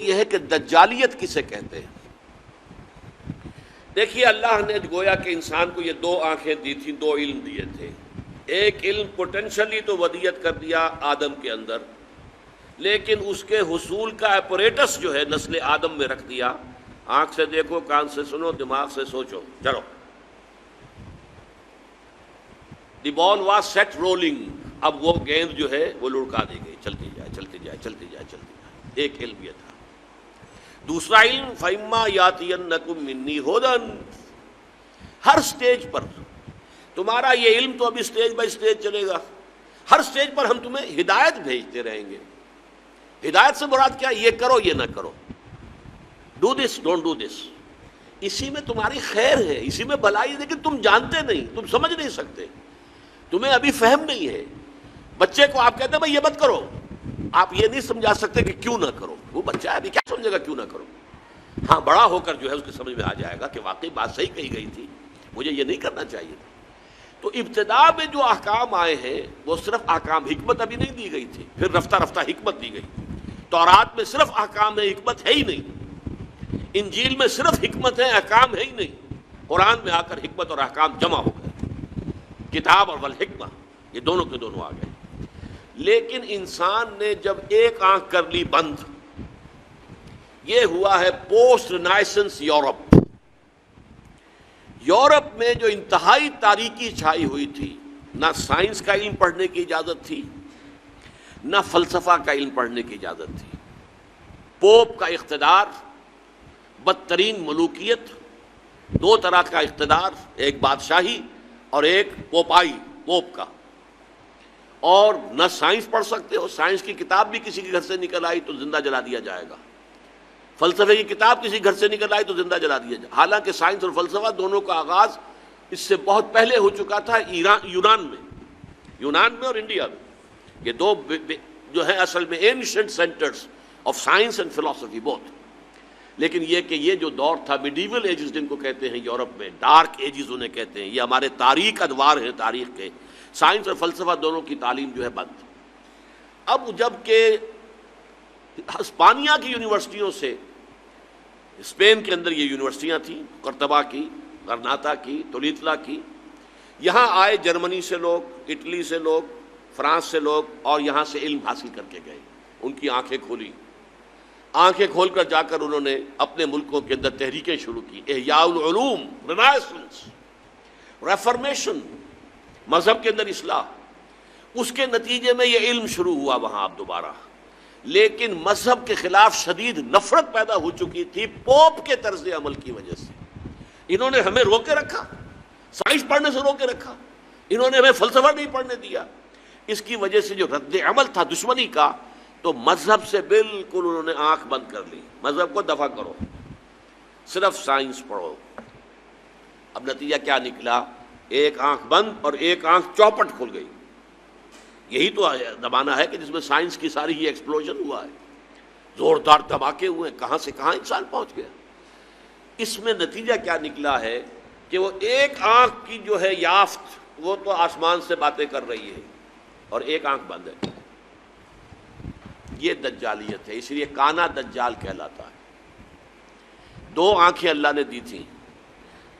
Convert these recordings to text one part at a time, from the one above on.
یہ ہے کہ دجالیت کسے کہتے ہیں؟ دیکھیے، اللہ نے گویا کہ انسان کو یہ دو آنکھیں دی تھیں، دو علم دیے تھے۔ ایک علم پوٹینشلی تو ودیت کر دیا آدم کے اندر، لیکن اس کے حصول کا اپریٹس جو ہے نسل آدم میں رکھ دیا۔ آنکھ سے دیکھو، کان سے سنو، دماغ سے سوچو، چلو۔ دی بال واز سیٹ رولنگ، اب وہ گیند جو ہے وہ لڑکا دی گئی، چلتی جائے چلتی جائے چلتی جائے چلتی جائے۔ ایک علم یہ تھا۔ دوسرا علم فَإِمَّا يَأْتِيَنَّكُم مِّنِّي هُدًى، ہر سٹیج پر تمہارا یہ علم تو ابھی سٹیج بائی سٹیج چلے گا، ہر سٹیج پر ہم تمہیں ہدایت بھیجتے رہیں گے۔ ہدایت سے مراد کیا؟ یہ کرو، یہ نہ کرو، do this, don't do this. اسی میں تمہاری خیر ہے، اسی میں بھلائی ہے، لیکن تم جانتے نہیں، تم سمجھ نہیں سکتے، تمہیں ابھی فہم نہیں ہے۔ بچے کو آپ کہتے ہیں بھائی یہ مت کرو، آپ یہ نہیں سمجھا سکتے کہ کیوں نہ کرو۔ وہ بچہ ابھی کیا سمجھے گا کیوں نہ کرو؟ ہاں، بڑا ہو کر جو ہے اس کے سمجھ میں آ جائے گا کہ واقعی بات صحیح کہی گئی تھی، مجھے یہ نہیں کرنا چاہیے تھا۔ تو ابتدا میں جو احکام آئے ہیں وہ صرف احکام، حکمت ابھی نہیں دی گئی تھی، پھر رفتہ رفتہ حکمت دی گئی۔ تورات میں صرف احکام ہے، حکمت ہے ہی نہیں۔ انجیل میں صرف حکمت ہے، احکام ہے ہی نہیں۔ قرآن میں آ کر حکمت اور احکام جمع ہو گئے، کتاب اور والحکمہ، یہ دونوں کے دونوں آ گئے۔ لیکن انسان نے جب ایک آنکھ کر لی بند، یہ ہوا ہے پوسٹ رینائسنس یورپ۔ یورپ میں جو انتہائی تاریکی چھائی ہوئی تھی، نہ سائنس کا علم پڑھنے کی اجازت تھی، نہ فلسفہ کا علم پڑھنے کی اجازت تھی۔ پوپ کا اقتدار، بدترین ملوکیت، دو طرح کا اقتدار، ایک بادشاہی اور ایک پوپائی، پوپ کا۔ اور نہ سائنس پڑھ سکتے ہو، سائنس کی کتاب بھی کسی کے گھر سے نکل آئی تو زندہ جلا دیا جائے گا، فلسفے کی کتاب کسی گھر سے نکل آئی تو زندہ جلا دیا جائے۔ حالانکہ سائنس اور فلسفہ دونوں کا آغاز اس سے بہت پہلے ہو چکا تھا، یونان میں اور انڈیا میں۔ یہ دو جو ہیں اصل میں ancient centres of science and فلسفی بوتھ۔ لیکن یہ کہ یہ جو دور تھا میڈیول ایجز جن کو کہتے ہیں یورپ میں، ڈارک ایجز انہیں کہتے ہیں، یہ ہمارے تاریخ ادوار ہیں تاریخ کے، سائنس اور فلسفہ دونوں کی تعلیم جو ہے بند۔ اب جب کہ ہسپانیہ کی یونیورسٹیوں سے، اسپین کے اندر یہ یونیورسٹیاں تھیں، قرطبہ کی، غرناطہ کی، تولیتلا کی، یہاں آئے جرمنی سے لوگ، اٹلی سے لوگ، فرانس سے لوگ، اور یہاں سے علم حاصل کر کے گئے۔ ان کی آنکھیں کھولی، آنکھیں کھول کر جا کر انہوں نے اپنے ملکوں کے اندر تحریکیں شروع کی، احیاء العلوم، رینائسنس، ریفارمیشن، مذہب کے اندر اصلاح۔ اس کے نتیجے میں یہ علم شروع ہوا وہاں اب دوبارہ، لیکن مذہب کے خلاف شدید نفرت پیدا ہو چکی تھی پوپ کے طرز عمل کی وجہ سے۔ انہوں نے ہمیں روکے رکھا، سائنس پڑھنے سے روکے رکھا، انہوں نے ہمیں فلسفہ نہیں پڑھنے دیا۔ اس کی وجہ سے جو رد عمل تھا دشمنی کا، تو مذہب سے بالکل انہوں نے آنکھ بند کر لی، مذہب کو دفع کرو، صرف سائنس پڑھو۔ اب نتیجہ کیا نکلا؟ ایک آنکھ بند اور ایک آنکھ چوپٹ کھل گئی۔ یہی تو زمانہ ہے کہ جس میں سائنس کی ساری ہی ایکسپلوژن ہوا ہے، زوردار دھماکے ہوئے، کہاں سے کہاں انسان پہنچ گیا۔ اس میں نتیجہ کیا نکلا ہے کہ وہ ایک آنکھ کی جو ہے یافت، وہ تو آسمان سے باتیں کر رہی ہے اور ایک آنکھ بند ہے۔ یہ دجالیت ہے، اس لیے کانا دجال کہلاتا ہے۔ دو آنکھیں اللہ نے دی تھیں،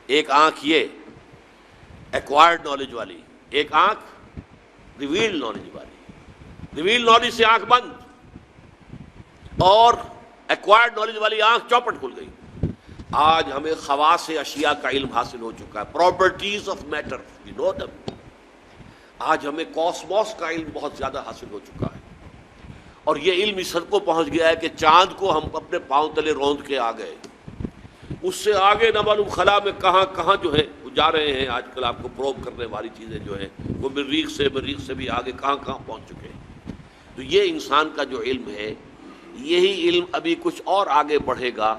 ایک آنکھ یہ ایکوائرڈ نالج والی، ایک آنکھ ریویلڈ نالج والی۔ ریویلڈ نالج سے آنکھ بند اور ایکوائرڈ نالج والی آنکھ چوپٹ کھل گئی۔ آج ہمیں خواص اشیاء کا علم حاصل ہو چکا ہے، پراپرٹیز آف میٹر، وی نو دم۔ آج ہمیں کاسموس کا علم بہت زیادہ حاصل ہو چکا ہے، اور یہ علم اس حد کو پہنچ گیا ہے کہ چاند کو ہم اپنے پاؤں تلے روند کے آ گئے۔ اس سے آگے نہ معلوم خلا میں کہاں کہاں جو ہے جا رہے ہیں۔ آج کل آپ کو پروب کرنے والی چیزیں جو ہیں وہ مریخ سے بھی آگے کہاں کہاں پہنچ چکے ہیں۔ تو یہ انسان کا جو علم ہے، یہی علم ابھی کچھ اور آگے بڑھے گا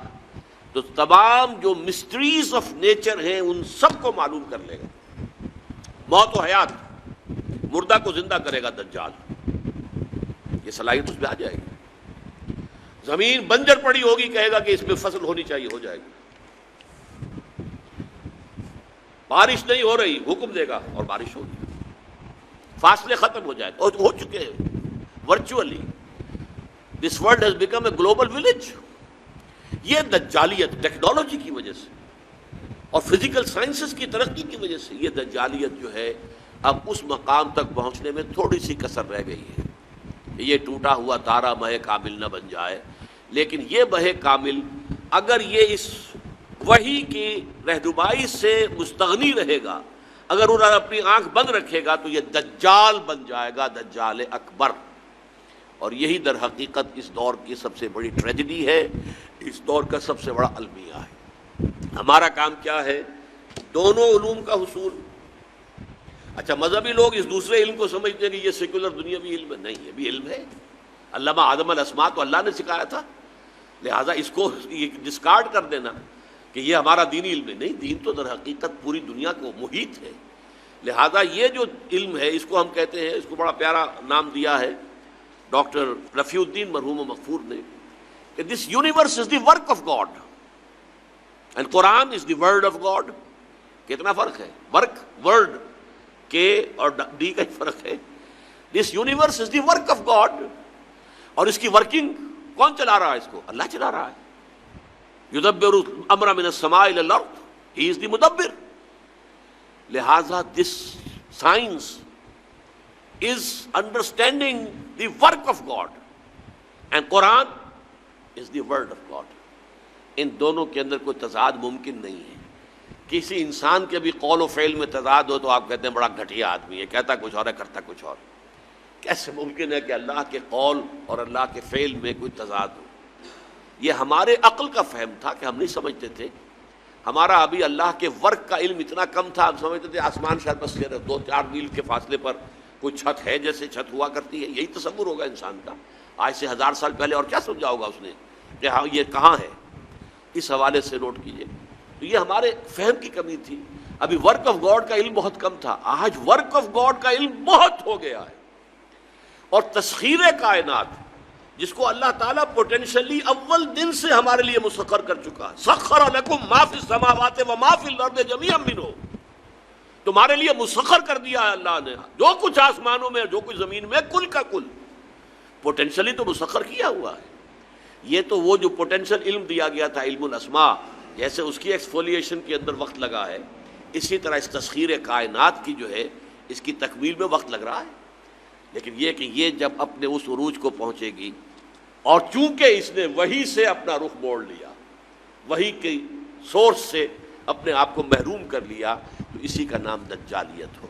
تو تمام جو مسٹریز آف نیچر ہیں ان سب کو معلوم کر لے گا۔ موت و حیات، مردہ کو زندہ کرے گا دجال، یہ صلاحیت اس پہ آ جائے گی۔ زمین بنجر پڑی ہوگی، کہے گا کہ اس میں فصل ہونی چاہیے، ہو جائے گی۔ بارش نہیں ہو رہی، حکم دے گا اور بارش ہوگی۔ فاصلے ختم ہو جائے گا، اور ہو چکے ہیں virtually. This world has become a global village. یہ دجالیت ٹیکنالوجی کی وجہ سے اور فزیکل سائنسز کی ترقی کی وجہ سے یہ دجالیت جو ہے اب اس مقام تک پہنچنے میں تھوڑی سی کسر رہ گئی ہے. یہ ٹوٹا ہوا تارا مہ کامل نہ بن جائے، لیکن یہ مہ کامل اگر یہ اس وحی کی رہنمائی سے مستغنی رہے گا، اگر انہوں نے اپنی آنکھ بند رکھے گا تو یہ دجال بن جائے گا، دجال اکبر. اور یہی در حقیقت اس دور کی سب سے بڑی ٹریجڈی ہے، اس دور کا سب سے بڑا المیہ ہے. ہمارا کام کیا ہے؟ دونوں علوم کا حصول. اچھا، مذہبی لوگ اس دوسرے علم کو سمجھتے ہیں کہ یہ سیکولر دنیاوی علم ہے. نہیں، یہ بھی علم ہے. علامہ آدم الاسماء تو اللہ نے سکھایا تھا، لہٰذا اس کو ڈسکارڈ کر دینا کہ یہ ہمارا دینی علم ہے، نہیں، دین تو در حقیقت پوری دنیا کو محیط ہے. لہٰذا یہ جو علم ہے اس کو ہم کہتے ہیں، اس کو بڑا پیارا نام دیا ہے ڈاکٹر رفیع الدین مرحوم و مغفور نے کہ this universe is the work of God and Quran is the word of God. کتنا فرق ہے؟ ورک، ورڈ کے اور ڈی کا فرق ہے. This universe is the work of God, اور اس کی ورکنگ کون چلا رہا ہے؟ اس کو اللہ چلا رہا ہے. یدبر الامر من السماء الى الارض، ہی از دی مدبر. لہذا this science is understanding the work of God and Quran is the word of God. ان دونوں کے اندر کوئی تضاد ممکن نہیں ہے. کسی انسان کے بھی قول و فعل میں تضاد ہو تو آپ کہتے ہیں بڑا گھٹیا آدمی ہے، کہتا کچھ اور ہے کرتا کچھ اور. کیسے ممکن ہے کہ اللہ کے قول اور اللہ کے فعل میں کوئی تضاد ہو؟ یہ ہمارے عقل کا فہم تھا کہ ہم نہیں سمجھتے تھے. ہمارا ابھی اللہ کے ورک کا علم اتنا کم تھا، ہم سمجھتے تھے آسمان شاید بس 2-4 میل کے فاصلے پر کوئی چھت ہے، جیسے چھت ہوا کرتی ہے. یہی تصور ہوگا انسان کا. آج سے 1000 سال پہلے اور کیا سمجھا ہوگا اس نے کہ ہاں یہ کہاں ہے؟ اس حوالے سے نوٹ کیجئے. تو یہ ہمارے فہم کی کمی تھی. ابھی ورک آف گاڈ کا علم بہت کم تھا، آج ورک آف گاڈ کا علم بہت ہو گیا ہے. اور تسخیر کائنات جس کو اللہ تعالیٰ پوٹینشلی اول دن سے ہمارے لیے مسخر کر چکا. سخر لکم ما فی السماوات و ما فی الارض جمیعا منہ، تمہارے لیے مسخر کر دیا ہے اللہ نے جو کچھ آسمانوں میں جو کچھ زمین میں، کل کا کل پوٹینشلی تو مسخر کیا ہوا ہے. یہ تو وہ جو پوٹینشل علم دیا گیا تھا، علم الاسماء، جیسے اس کی ایکسفولیشن کے اندر وقت لگا ہے، اسی طرح اس تسخیر کائنات کی جو ہے اس کی تکمیل میں وقت لگ رہا ہے. لیکن یہ کہ یہ جب اپنے اس عروج کو پہنچے گی، اور چونکہ اس نے وحی سے اپنا رخ موڑ لیا، وحی کی سورس سے اپنے آپ کو محروم کر لیا، تو اسی کا نام دجالیت ہو.